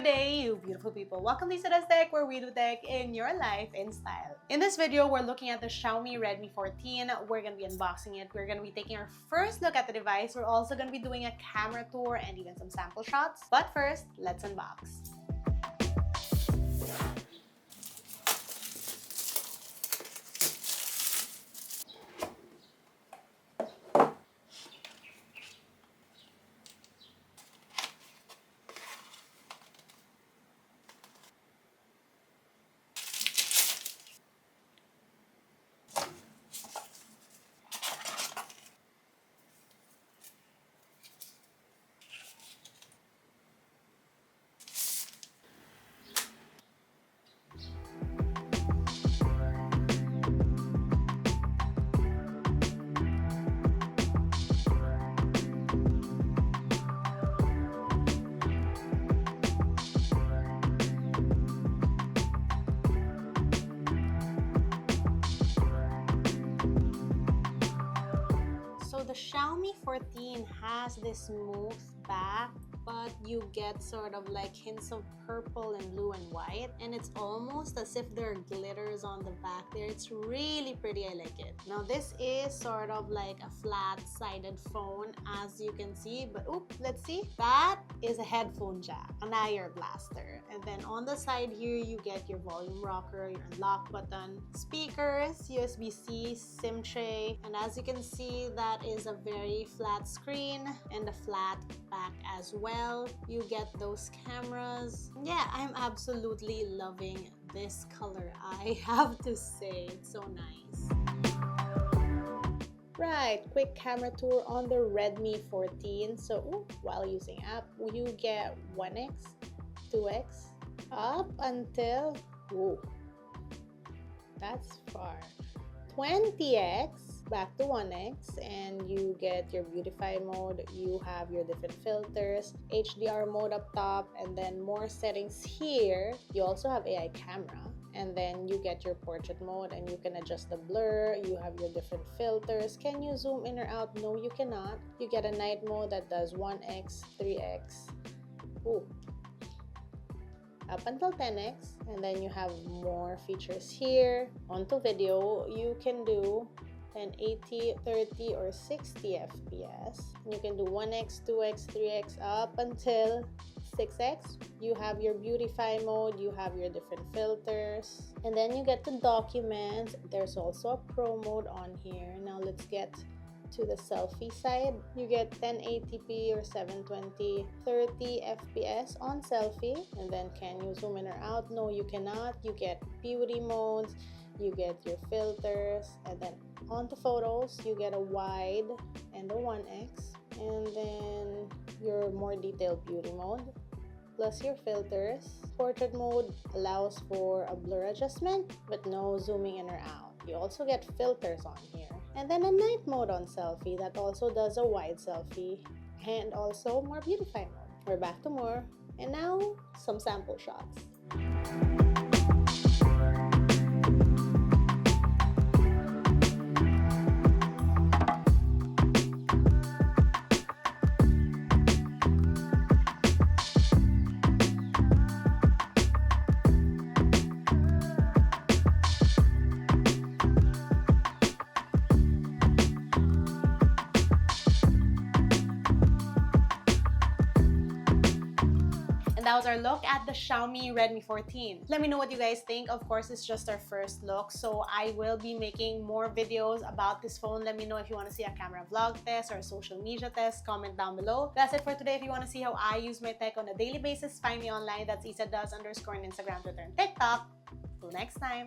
Good day, you beautiful people. Welcome to LAZADA's Tech, where we do tech in your life in style. In this video, we're looking at the Xiaomi Redmi 14. We're going to be unboxing it. We're going to be taking our first look at the device. We're also going to be doing a camera tour and even some sample shots. But first, let's unbox. So the Xiaomi 14 has this smooth back, but you get sort of like hints of purple and blue and white, and it's almost as if there are glitters on the back there. It's really pretty. I like it. Now this is sort of like a flat-sided phone, as you can see, but let's see. That is a headphone jack, an IR blaster, and then on the side here you get your volume rocker, your unlock button, speakers, USB-C, SIM tray, and as you can see, that is a very flat screen and a flat back as well. You get those cameras. Yeah, I'm absolutely loving this color, I have to say. It's so nice. Right, quick camera tour on the Redmi 14. So while using app, you get 1x, 2x, up until, that's far, 20x, back to 1x, and you get your beautify mode. You have your different filters, HDR mode up top, and then more settings here. You also have AI camera, and then you get your portrait mode, and you can adjust the blur. You have your different filters. Can you zoom in or out? No, you cannot. You get a night mode that does 1x, 3x, up until 10x, and then you have more features here. Onto video, you can do 1080, 30, or 60 FPS. You can do 1x, 2x, 3x, up until 6x. You have your beautify mode, you have your different filters, and then you get to documents. There's also a pro mode on here. Now let's get to the selfie side. You get 1080p or 720, 30 FPS on selfie, and then can you zoom in or out? No, you cannot. You get beauty modes, you get your filters, and then onto photos, you get a wide and a 1x, and then your more detailed beauty mode, plus your filters. Portrait mode allows for a blur adjustment, but no zooming in or out. You also get filters on here. And then a night mode on selfie that also does a wide selfie, and also more beautify mode. We're back to more, and now some sample shots. And that was our look at the Xiaomi Redmi 14. Let me know what you guys think. Of course, it's just our first look, so I will be making more videos about this phone. Let me know if you want to see a camera vlog test or a social media test. Comment down below. That's it for today. If you want to see how I use my tech on a daily basis, find me online. That's LAZADA_ on Instagram, Twitter, and TikTok. Till next time.